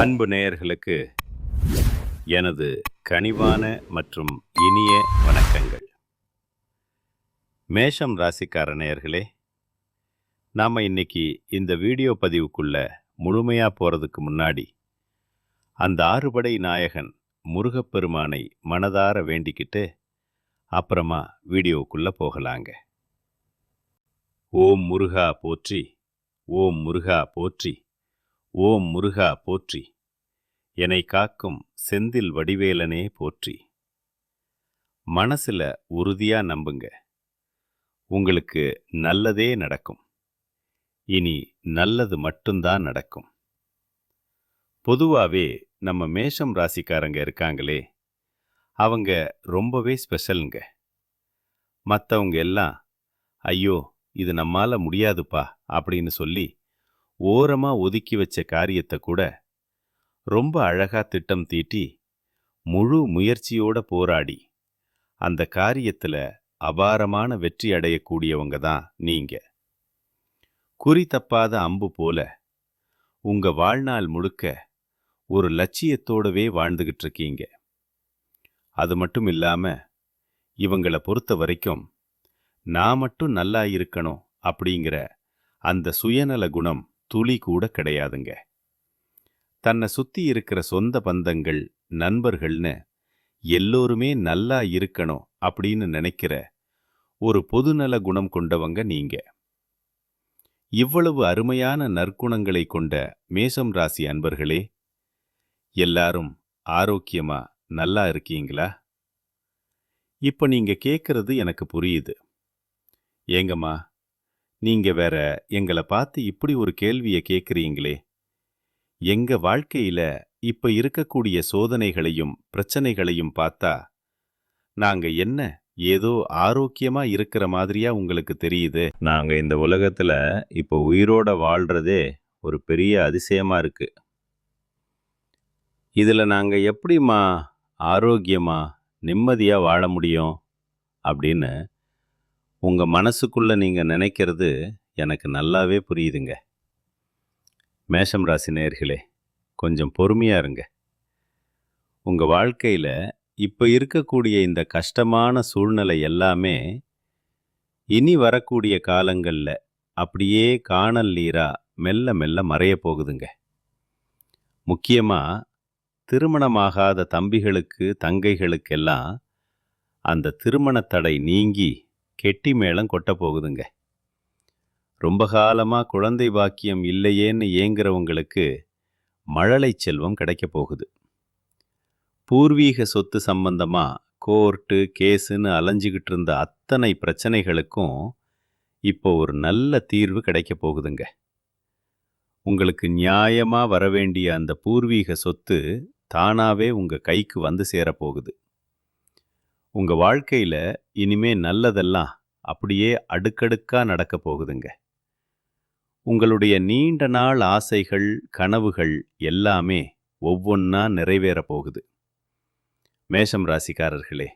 அன்பு நேயர்களுக்கு எனது கனிவான மற்றும் இனிய வணக்கங்கள். மேஷம் ராசிக்கார நேயர்களே, நாம் இன்னைக்கு இந்த வீடியோ பதிவுக்குள்ள முழுமையா போறதுக்கு முன்னாடி அந்த ஆறுபடை நாயகன் முருகப்பெருமானை மனதார வேண்டிக்கிட்டு அப்புறமா வீடியோவுக்குள்ள போகலாங்க. ஓம் முருகா போற்றி, ஓம் முருகா போற்றி, ஓம் முருகா போற்றி, என்னை காக்கும் செந்தில் வடிவேலனே போற்றி. மனசுல உறுதியா நம்புங்க, உங்களுக்கு நல்லதே நடக்கும். இனி நல்லது மட்டும்தான் நடக்கும். பொதுவாவே நம்ம மேஷம் ராசிக்காரங்க இருக்காங்களே, அவங்க ரொம்பவே ஸ்பெஷலுங்க. மற்றவங்க எல்லாம் ஐயோ இது நம்மால முடியாதுப்பா அப்படின்னு சொல்லி ஓரமா ஒதுக்கி வச்ச காரியத்தை கூட ரொம்ப அழகா திட்டம் தீட்டி முழு முயற்சியோட போராடி அந்த காரியத்துல அபாரமான வெற்றி அடையக்கூடியவங்க தான் நீங்க. குறி தப்பாத அம்பு போல உங்க வாழ்நாள் முழுக்க ஒரு லட்சியத்தோடவே வாழ்ந்துகிட்டு இருக்கீங்க. அது மட்டும் இல்லாம இவங்களை பொறுத்த வரைக்கும் நான் மட்டும் நல்லா இருக்கணும் அப்படிங்கிற அந்த சுயநல குணம் துளி கூட கிடையாதுங்க. தன்னை சுத்தி இருக்கிற சொந்த பந்தங்கள், நண்பர்கள்னு எல்லோருமே நல்லா இருக்கணும் அப்படின்னு நினைக்கிற ஒரு பொதுநல குணம் கொண்டவங்க நீங்க. இவ்வளவு அருமையான நற்குணங்களை கொண்ட மேஷம் ராசி அன்பர்களே, எல்லாரும் ஆரோக்கியமா நல்லா இருக்கீங்களா? இப்ப நீங்க கேட்கறது எனக்கு புரியுது. ஏங்கம்மா, நீங்க வேற எங்களை பார்த்து இப்படி ஒரு கேள்வியை கேட்குறீங்களே? எங்க வாழ்க்கையில இப்ப இருக்கக்கூடிய சோதனைகளையும் பிரச்சனைகளையும் பார்த்தா நாங்க என்ன ஏதோ ஆரோக்கியமா இருக்கிற மாதிரியா உங்களுக்கு தெரியுது? நாங்க இந்த உலகத்துல இப்ப உயிரோட வாழ்றதே ஒரு பெரிய அதிசயமா இருக்கு. இதுல நாங்க எப்படிம்மா ஆரோக்கியமா நிம்மதியா வாழ முடியும் அப்படின்னு உங்க மனசுக்குள்ள நீங்க நினைக்கிறது எனக்கு நல்லாவே புரியுதுங்க. மேஷம் ராசி நேயர்களே, கொஞ்சம் பொறுமையா இருங்க. உங்க வாழ்க்கையில இப்ப இருக்கக்கூடிய இந்த கஷ்டமான சூழ்நிலை எல்லாமே இனி வரக்கூடிய காலங்கள்ல அப்படியே காணல் நீரா மெல்ல மெல்ல மறைய போகுதுங்க. முக்கியமா திருமணமாகாத தம்பிகளுக்கு தங்கைகளுக்கெல்லாம் அந்த திருமண தடை நீங்கி கெட்டி மேளம் கொட்ட போகுதுங்க. ரொம்ப காலமா குழந்தை பாக்கியம் இல்லையேன்னு ஏங்குறவங்களுக்கு மழலை செல்வம் கிடைக்க போகுது. பூர்வீக சொத்து சம்பந்தமா கோர்ட்டு கேஸுன்னு அலைஞ்சிக்கிட்டு இருந்த அத்தனை பிரச்சனைகளுக்கும் இப்போ ஒரு நல்ல தீர்வு கிடைக்க போகுதுங்க. உங்களுக்கு நியாயமா வரவேண்டிய அந்த பூர்வீக சொத்து தானாவே உங்க கைக்கு வந்து சேரப்போகுது. உங்க வாழ்க்கையில இனிமே நல்லதெல்லாம் அப்படியே அடுக்கடுக்கா நடக்க போகுதுங்க. உங்களுடைய நீண்ட நாள் ஆசைகள், கனவுகள் எல்லாமே ஒவ்வொன்னா நிறைவேற போகுது. மேஷம் ராசிக்காரர்களே,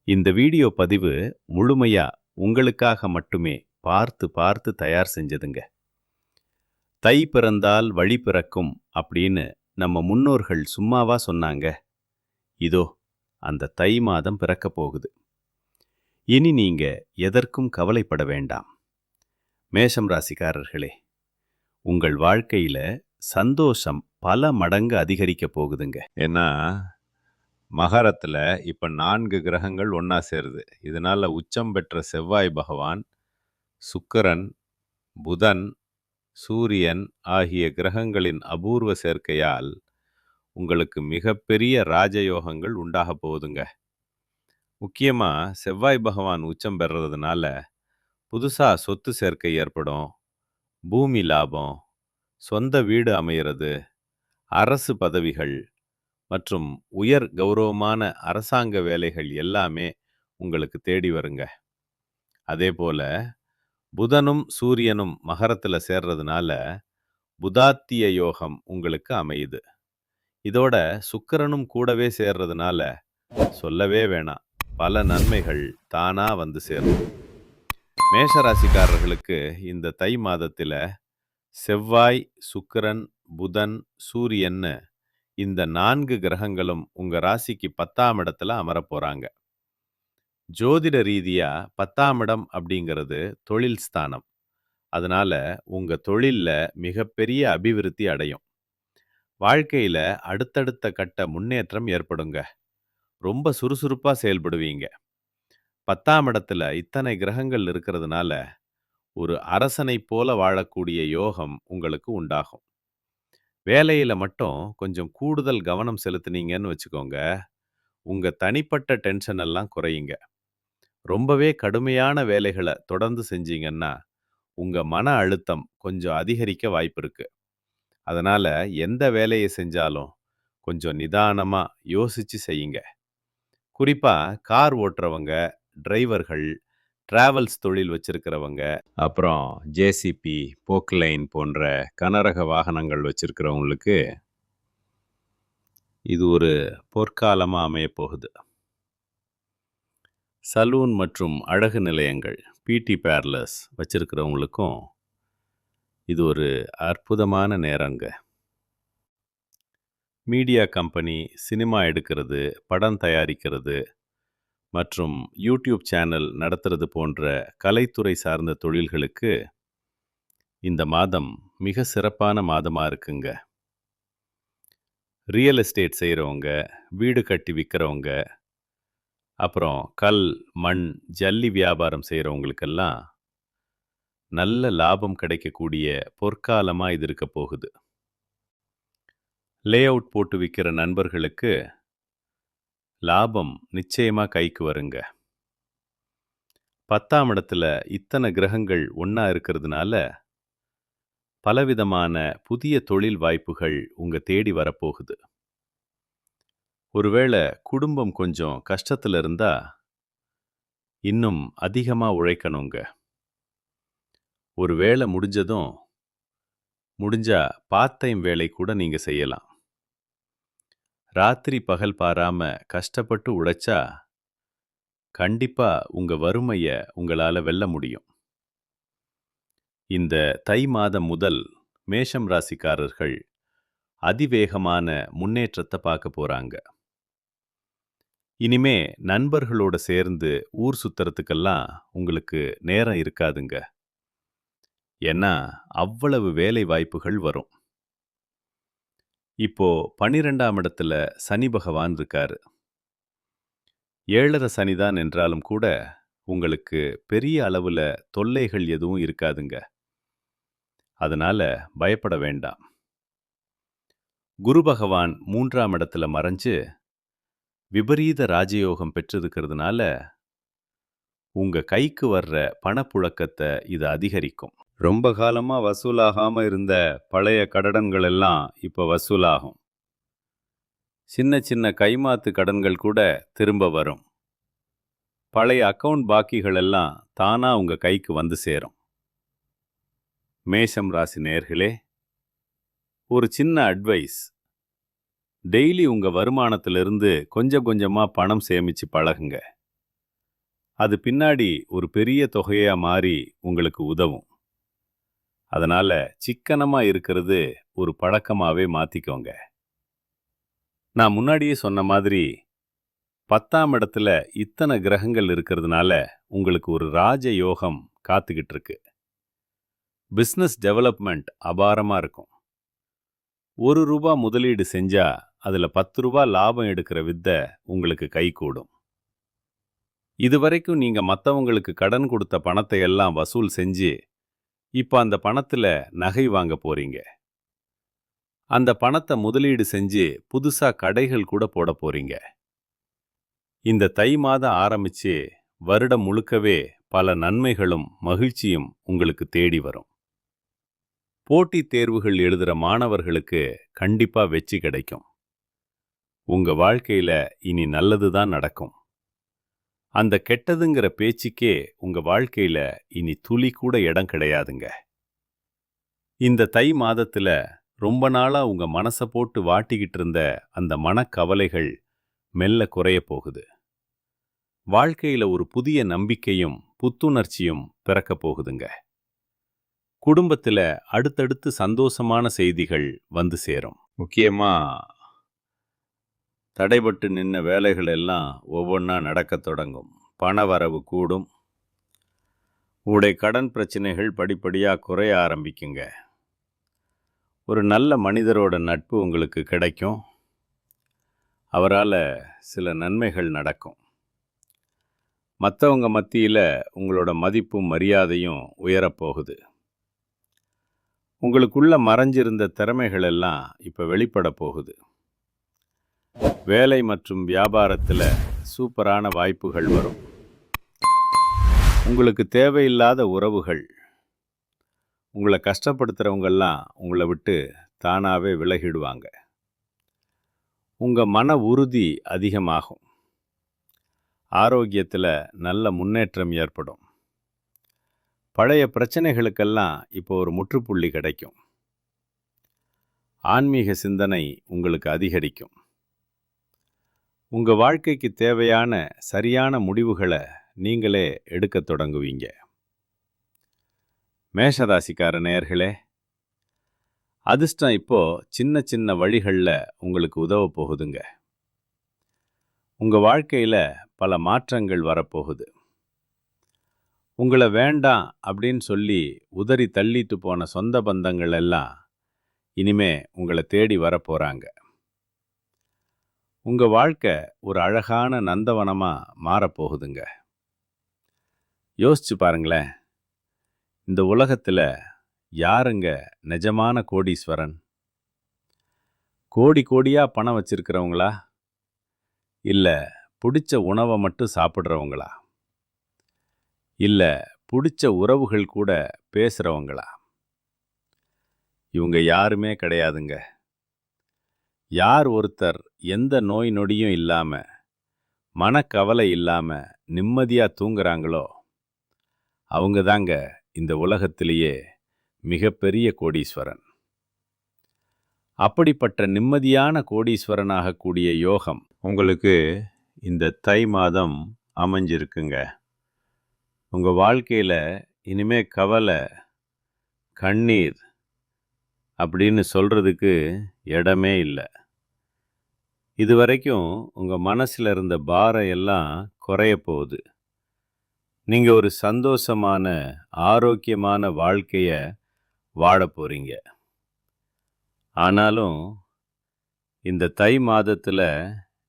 இந்த வீடியோ பதிவு முழுமையா உங்களுக்காக மட்டுமே பார்த்து பார்த்து தயார் செஞ்சதுங்க. தை பிறந்தால் வழி பிறக்கும் அப்படின்னு நம்ம முன்னோர்கள் சும்மாவா சொன்னாங்க? இதோ அந்த தை மாதம் பிறக்க போகுது. இனி நீங்க எதற்கும் கவலைப்பட வேண்டாம். மேஷம் ராசிக்காரர்களே, உங்கள் வாழ்க்கையில சந்தோஷம் பல மடங்கு அதிகரிக்க போகுதுங்க. ஏன்னா மகரத்துல இப்ப 4 கிரகங்கள் ஒன்னா சேருது. இதனால உச்சம் பெற்ற செவ்வாய் பகவான், சுக்கிரன், புதன், சூரியன் ஆகிய கிரகங்களின் அபூர்வ சேர்க்கையால் உங்களுக்கு மிகப்பெரிய ராஜயோகங்கள் உண்டாக போகுதுங்க. முக்கியமா செவ்வாய் பகவான் உச்சம் பெறறதுனால புதுசா சொத்து சேர்க்கை ஏற்படும், பூமி லாபம், சொந்த வீடு அமையிறது, அரசு பதவிகள் மற்றும் உயர் கௌரவமான அரசாங்க வேலைகள் எல்லாமே உங்களுக்கு தேடி வருங்க. அதே போல புதனும் சூரியனும் மகரத்துல சேர்றதுனால புதாத்திய யோகம் உங்களுக்கு அமையுது. இதோட சுக்கிரனும் கூடவே சேர்றதுனால சொல்லவே வேணாம், பல நன்மைகள் தானா வந்து சேரும். மேஷராசிக்காரர்களுக்கு இந்த தை மாதத்தில் செவ்வாய், சுக்கிரன், புதன், சூரியன்னு இந்த 4 கிரகங்களும் உங்க ராசிக்கு 10ஆம் இடத்துல அமரப் போறாங்க. ஜோதிட ரீதியா 10ஆம் இடம் அப்படிங்கிறது தொழில் ஸ்தானம். அதனால உங்க தொழில்ல மிகப்பெரிய அபிவிருத்தி அடையும். வாழ்க்கையில அடுத்தடுத்த கட்ட முன்னேற்றம் ஏற்படுங்க. ரொம்ப சுறுசுறுப்பா செயல்படுவீங்க. 10ஆம் இடத்துல இத்தனை கிரகங்கள் இருக்கிறதுனால ஒரு அரசனைப் போல வாழக்கூடிய யோகம் உங்களுக்கு உண்டாகும். வேலையில மட்டும் கொஞ்சம் கூடுதல் கவனம் செலுத்துனீங்கன்னு வச்சுக்கோங்க, உங்க தனிப்பட்ட டென்ஷன் எல்லாம் குறையுங்க. ரொம்பவே கடுமையான வேலைகள தொடர்ந்து செஞ்சீங்கன்னா, உங்க மன அழுத்தம் கொஞ்சம் அதிகரிக்க வாய்ப்பிருக்கு. அதனால எந்த வேலைய செஞ்சாலும் கொஞ்சம் நிதானமா யோசிச்சு செய்யுங்க. குறிப்பா கார் ஓட்டுறவங்க, டிரைவர்கள், டிராவல்ஸ் தொழில் வச்சிருக்கிறவங்க, அப்புறம் ஜேசிபி, போக்லைன் போன்ற கனரக வாகனங்கள் வச்சிருக்கிறவங்களுக்கு இது ஒரு பொற்காலமா அமையப் போகுது. சலூன் மற்றும் அழகு நிலையங்கள், பிடி பார்லர்ஸ் வச்சிருக்கிறவங்களுக்கும் இது ஒரு அற்புதமான நேரங்க. மீடியா கம்பெனி, சினிமா எடுக்கிறது, படம் தயாரிக்கிறது மற்றும் யூடியூப் சேனல் நடத்துறது போன்ற கலைத்துறை சார்ந்த தொழில்களுக்கு இந்த மாதம் மிக சிறப்பான மாதமா இருக்குங்க. ரியல் எஸ்டேட் செய்கிறவங்க, வீடு கட்டி விற்கிறவங்க, அப்புறம் கல், மண், ஜல்லி வியாபாரம் செய்கிறவங்களுக்கெல்லாம் நல்ல லாபம் கிடைக்கக்கூடிய பொற்காலமா இது இருக்க போகுது. லே அவுட் போட்டு விற்கிற நண்பர்களுக்கு லாபம் நிச்சயமா கைக்கு வருங்க. 10ஆம் இடத்துல இத்தனை கிரகங்கள் ஒண்ணா இருக்கிறதுனால பலவிதமான புதிய தொழில் வாய்ப்புகள் உங்க தேடி வரப்போகுது. ஒருவேளை குடும்பம் கொஞ்சம் கஷ்டத்துல இருந்தா இன்னும் அதிகமா உழைக்கணுங்க. ஒரு வேலை முடிஞ்சதும் முடிஞ்சா பார்ட் டைம் வேலை கூட நீங்க செய்யலாம். ராத்திரி பகல் பாராம கஷ்டப்பட்டு உழைச்சா கண்டிப்பா உங்க வறுமைய உங்களால வெல்ல முடியும். இந்த தை மாதம் முதல் மேஷம் ராசிக்காரர்கள் அதிவேகமான முன்னேற்றத்தை பார்க்க போறாங்க. இனிமே நண்பர்களோட சேர்ந்து ஊர் சுத்துறதுக்கெல்லாம் உங்களுக்கு நேரம் இருக்காதுங்க. ஏன்னா அவ்வளவு வேலை வாய்ப்புகள் வரும். இப்போ 12ஆம் இடத்துல சனி பகவான் இருக்காரு. 7.5 சனிதான் என்றாலும் கூட உங்களுக்கு பெரிய அளவுல தொல்லைகள் எதுவும் இருக்காதுங்க. அதனால பயப்பட வேண்டாம். குரு பகவான் 3ஆம் இடத்துல மறைஞ்சு விபரீத ராஜயோகம் பெற்றிருக்கிறதுனால உங்க கைக்கு வர்ற பணப்புழக்கத்தை இது அதிகரிக்கும். ரொம்ப காலமா வசூலாகாம இருந்த பழைய கடன்கள் எல்லாம் இப்ப வசூலாகும். சின்ன சின்ன கைமாத்து கடன்கள் கூட திரும்ப வரும். பழைய அக்கவுண்ட் பாக்கிகள் எல்லாம் தானா உங்க கைக்கு வந்து சேரும். மேஷம் ராசி நேயர்களே, ஒரு சின்ன அட்வைஸ். டெய்லி உங்க வருமானத்திலிருந்து கொஞ்சம் கொஞ்சமா பணம் சேமிச்சு பழகுங்க. அது பின்னாடி ஒரு பெரிய தொகையா மாறி உங்களுக்கு உதவும். அதனால சிக்கனமா இருக்கிறது ஒரு பழக்கமாவே மாத்திக்கோங்க. நான் முன்னாடியே சொன்ன மாதிரி 10ஆம் இடத்துல இத்தனை கிரகங்கள் இருக்கிறதுனால உங்களுக்கு ஒரு ராஜ யோகம் காத்துக்கிட்டு இருக்கு. பிஸ்னஸ் டெவலப்மெண்ட் அபாரமா இருக்கும். ₹1 முதலீடு செஞ்சா அதுல ₹10 லாபம் எடுக்கிற வித்தை உங்களுக்கு கைகூடும். இதுவரைக்கும் நீங்க மத்தவங்களுக்கு கடன் கொடுத்த பணத்தை எல்லாம் வசூல் செஞ்சு இப்ப அந்த பணத்துல நகை வாங்க போறீங்க. அந்த பணத்தை முதலீடு செஞ்சு புதுசா கடைகள் கூட போட போறீங்க. இந்த தை மாதம் ஆரம்பிச்சு வருடம் முழுக்கவே பல நன்மைகளும் மகிழ்ச்சியும் உங்களுக்கு தேடி வரும். போட்டித் தேர்வுகள் எழுதுற மாணவர்களுக்கு கண்டிப்பா வெற்றி கிடைக்கும். உங்க வாழ்க்கையில இனி நல்லதுதான் நடக்கும். அந்த கெட்டதுங்கிற பேச்சுக்கே உங்க வாழ்க்கையில இனி துளி கூட இடம் கிடையாதுங்க. இந்த தை மாதத்துல ரொம்ப நாளா உங்க மனசை போட்டு வாட்டிக்கிட்டு இருந்த அந்த மனக்கவலைகள் மெல்ல குறைய போகுது. வாழ்க்கையில ஒரு புதிய நம்பிக்கையும் புத்துணர்ச்சியும் பிறக்க போகுதுங்க. குடும்பத்துல அடுத்தடுத்து சந்தோஷமான செய்திகள் வந்து சேரும். முக்கியமா தடைபட்டு நின்ன வேலைகள் எல்லாம் ஒவ்வொன்றா நடக்கத் தொடங்கும். பண வரவு கூடும். உங்களுடைய கடன் பிரச்சனைகள் படிப்படியாக குறைய ஆரம்பிக்குங்க. ஒரு நல்ல மனிதரோட நட்பு உங்களுக்கு கிடைக்கும். அவரால் சில நன்மைகள் நடக்கும். மற்றவங்க மத்தியில் உங்களோட மதிப்பும் மரியாதையும் உயரப்போகுது. உங்களுக்குள்ள மறைஞ்சிருந்த திறமைகள் எல்லாம் இப்போ வெளிப்பட போகுது. வேலை மற்றும் வியாபாரத்தில் சூப்பரான வாய்ப்புகள் வரும். உங்களுக்கு தேவையில்லாத உறவுகள், உங்களை கஷ்டப்படுத்துகிறவங்கெல்லாம் உங்களை விட்டு தானாகவே விலகிடுவாங்க. உங்கள் மன உறுதி அதிகமாகும். ஆரோக்கியத்தில் நல்ல முன்னேற்றம் ஏற்படும். பழைய பிரச்சனைகளுக்கெல்லாம் இப்போ ஒரு முற்றுப்புள்ளி கிடைக்கும். ஆன்மீக சிந்தனை உங்களுக்கு அதிகரிக்கும். உங்கள் வாழ்க்கைக்கு தேவையான சரியான முடிவுகளை நீங்களே எடுக்கத் தொடங்குவீங்க. மேஷராசிக்கார நேயர்களே, அதிர்ஷ்டம் இப்போ சின்ன சின்ன வழிகளில் உங்களுக்கு உதவ போகுதுங்க. உங்கள் வாழ்க்கையில் பல மாற்றங்கள் வரப்போகுது. உங்களை வேண்டாம் அப்படின்னு சொல்லி உதறி தள்ளிட்டு போன சொந்த பந்தங்கள் எல்லாம் இனிமே உங்களை தேடி வரப்போகிறாங்க. உங்கள் வாழ்க்கை ஒரு அழகான நந்தவனமாக மாறப்போகுதுங்க. யோசிச்சு பாருங்களேன், இந்த உலகத்தில் யாருங்க நிஜமான கோடீஸ்வரன்? கோடி கோடியாக பணம் வச்சிருக்கிறவங்களா, இல்லை பிடிச்ச உணவை மட்டும் சாப்பிட்றவங்களா, இல்லை பிடிச்ச உறவுகள் கூட பேசுகிறவங்களா? இவங்க யாருமே கிடையாதுங்க. யார் ஒருத்தர் எந்த நோய் நொடியும் இல்லாமல், மனக்கவலை இல்லாமல் நிம்மதியாக தூங்குறாங்களோ அவங்க தாங்க இந்த உலகத்திலேயே மிகப்பெரிய கோடீஸ்வரன். அப்படிப்பட்ட நிம்மதியான கோடீஸ்வரனாகக்கூடிய யோகம் உங்களுக்கு இந்த தை மாதம் அமைஞ்சிருக்குங்க. உங்கள் வாழ்க்கையில் இனிமே கவலை, கண்ணீர் அப்படின்னு சொல்கிறதுக்கு இடமே இல்லை. இதுவரைக்கும் உங்கள் மனசில் இருந்த பாரம் எல்லாம் குறைய போகுது. நீங்கள் ஒரு சந்தோஷமான, ஆரோக்கியமான வாழ்க்கையை வாழ போகிறீங்க. ஆனாலும் இந்த தை மாதத்தில்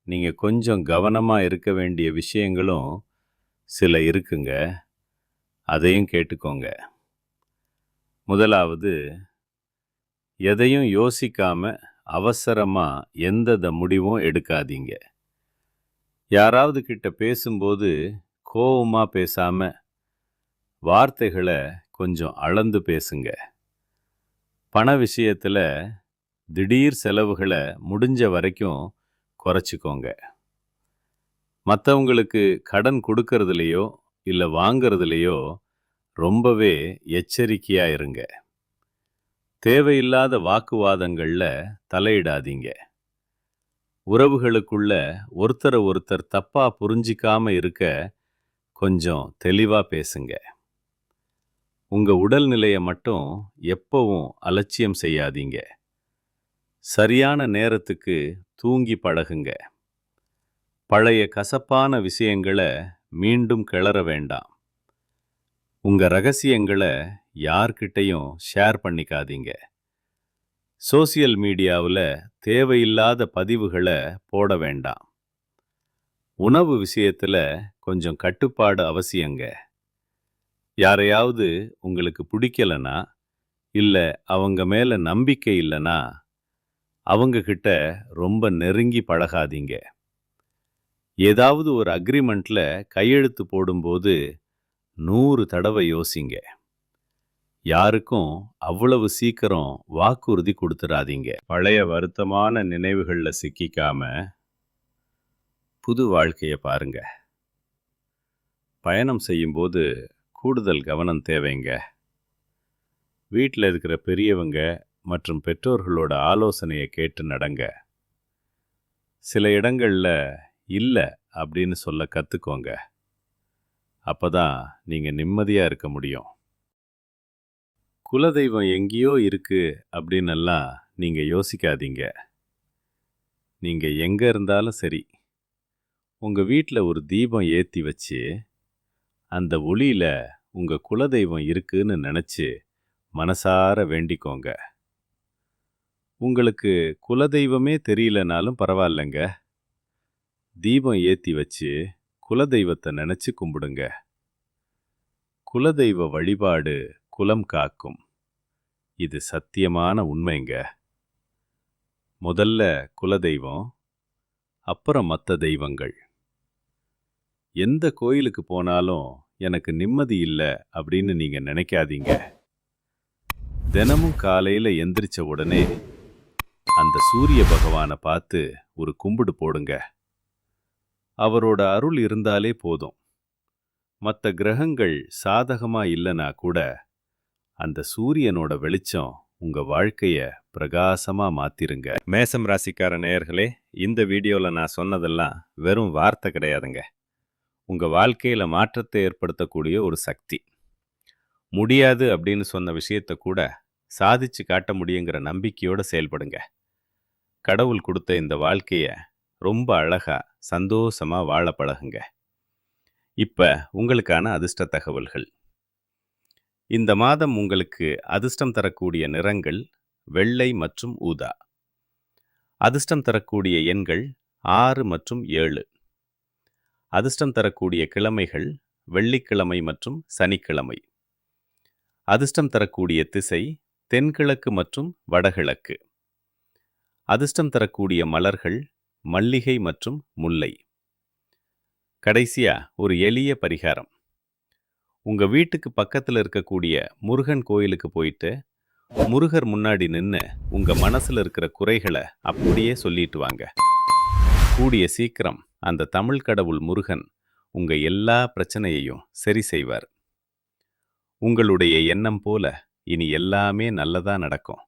நீங்கள் கொஞ்சம் கவனமாக இருக்க வேண்டிய விஷயங்களும் சில இருக்குங்க. அதையும் கேட்டுக்கோங்க. முதலாவது, எதையும் யோசிக்காம அவசரமாக எந்த முடிவும் எடுக்காதீங்க. யாராவது கிட்ட பேசும்போது கோவமாக பேசாமல் வார்த்தைகளை கொஞ்சம் அளந்து பேசுங்க. பண விஷயத்தில் திடீர் செலவுகளை முடிஞ்ச வரைக்கும் குறைச்சிக்கோங்க. மற்றவங்களுக்கு கடன் கொடுக்கறதுலையோ இல்லை வாங்கிறதுலையோ ரொம்பவே எச்சரிக்கையாக இருங்க. தேவையில்லாத வாக்குவாதங்களில் தலையிடாதீங்க. உறவுகளுக்குள்ள ஒருத்தரை ஒருத்தர் தப்பாக புரிஞ்சிக்காம இருக்க கொஞ்சம் தெளிவாக பேசுங்க. உங்கள் உடல்நிலையை மட்டும் எப்பவும் அலட்சியம் செய்யாதீங்க. சரியான நேரத்துக்கு தூங்கி பழகுங்க. பழைய கசப்பான விஷயங்களை மீண்டும் கிளற வேண்டாம். உங்கள் ரகசியங்களை யார்கிட்டையும் ஷேர் பண்ணிக்காதீங்க. சோசியல் மீடியாவில் தேவையில்லாத பதிவுகளை போட வேண்டாம். உணவு விஷயத்தில் கொஞ்சம் கட்டுப்பாடு அவசியங்க. யாரையாவது உங்களுக்கு பிடிக்கலனா, இல்லை அவங்க மேலே நம்பிக்கை இல்லைனா அவங்கக்கிட்ட ரொம்ப நெருங்கி பழகாதீங்க. ஏதாவது ஒரு அக்ரிமெண்ட்டில் கையெழுத்து போடும்போது 100 தடவை யோசிங்க. யாருக்கும் அவ்வளவு சீக்கிரம் வாக்குறுதி கொடுத்துடாதீங்க. பழைய வருத்தமான நினைவுகளில் சிக்கிக்காம புது வாழ்க்கையை பாருங்க. பயணம் செய்யும்போது கூடுதல் கவனம் தேவைங்க. வீட்டில் இருக்கிற பெரியவங்க மற்றும் பெற்றோர்களோட ஆலோசனையை கேட்டு நடங்க. சில இடங்களில் இல்லை அப்படின்னு சொல்ல கற்றுக்கோங்க. அப்போ தான் நீங்கள் நிம்மதியாக இருக்க முடியும். குலதெய்வம் எங்கேயோ இருக்கு அப்படின்னெல்லாம் நீங்க யோசிக்காதீங்க. நீங்க எங்க இருந்தாலும் சரி, உங்க வீட்ல ஒரு தீபம் ஏத்தி வச்சு, அந்த ஒளியில உங்க குலதெய்வம் இருக்குன்னு நினைச்சு மனசார வேண்டிக்கோங்க. உங்களுக்கு குலதெய்வமே தெரியலனாலும் பரவாயில்லங்க. தீபம் ஏத்தி வச்சு குலதெய்வத்தை நினைச்சு கும்பிடுங்க. குலதெய்வ வழிபாடு குலம் காக்கும். இது சத்தியமான உண்மைங்க. முதல்ல குலதெய்வம், அப்புறம் மத்த தெய்வங்கள். எந்த கோயிலுக்கு போனாலும் எனக்கு நிம்மதி இல்ல அப்படின்னு நீங்க நினைக்காதீங்க. தினமும் காலையில எந்திரிச்ச உடனே அந்த சூரிய பகவானை பார்த்து ஒரு கும்பிடு போடுங்க. அவரோட அருள் இருந்தாலே போதும். மற்ற கிரகங்கள் சாதகமா இல்லைனா கூட அந்த சூரியனோட வெளிச்சம் உங்க வாழ்க்கைய பிரகாசமா மாத்திருங்க. மேசம் ராசிக்கார நேயர்களே, இந்த வீடியோல நான் சொன்னதெல்லாம் வெறும் வார்த்தை கிடையாதுங்க. உங்க வாழ்க்கையில மாற்றத்தை ஏற்படுத்தக்கூடிய ஒரு சக்தி. முடியாது அப்படின்னு சொன்ன விஷயத்த கூட சாதிச்சு காட்ட முடியுங்கிற நம்பிக்கையோட செயல்படுங்க. கடவுள் கொடுத்த இந்த வாழ்க்கைய ரொம்ப அழகா சந்தோஷமா வாழ பழகுங்க. இப்ப உங்களுக்கான அதிர்ஷ்ட தகவல்கள். இந்த மாதம் உங்களுக்கு அதிர்ஷ்டம் தரக்கூடிய நிறங்கள் வெள்ளை மற்றும் ஊதா. அதிர்ஷ்டம் தரக்கூடிய எண்கள் 6 மற்றும் 7. அதிர்ஷ்டம் தரக்கூடிய கிழமைகள் வெள்ளிக்கிழமை மற்றும் சனிக்கிழமை. அதிர்ஷ்டம் தரக்கூடிய திசை தென்கிழக்கு மற்றும் வடகிழக்கு. அதிர்ஷ்டம் தரக்கூடிய மலர்கள் மல்லிகை மற்றும் முல்லை. கடைசியா ஒரு எளிய பரிகாரம். உங்க வீட்டுக்கு பக்கத்துல இருக்கக்கூடிய முருகன் கோயிலுக்கு போயிட்டு முருகர் முன்னாடி நின்னு உங்க மனசுல இருக்கிற குறைகளை அப்படியே சொல்லிட்டு வாங்க. கூடிய சீக்கிரம் அந்த தமிழ் கடவுள் முருகன் உங்க எல்லா பிரச்சனையையும் சரி செய்வார். உங்களுடைய எண்ணம் போல இனி எல்லாமே நல்லதா நடக்கும்.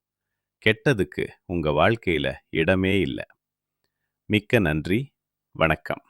கெட்டதுக்கு உங்க வாழ்க்கையில இடமே இல்லை. மிக்க நன்றி. வணக்கம்.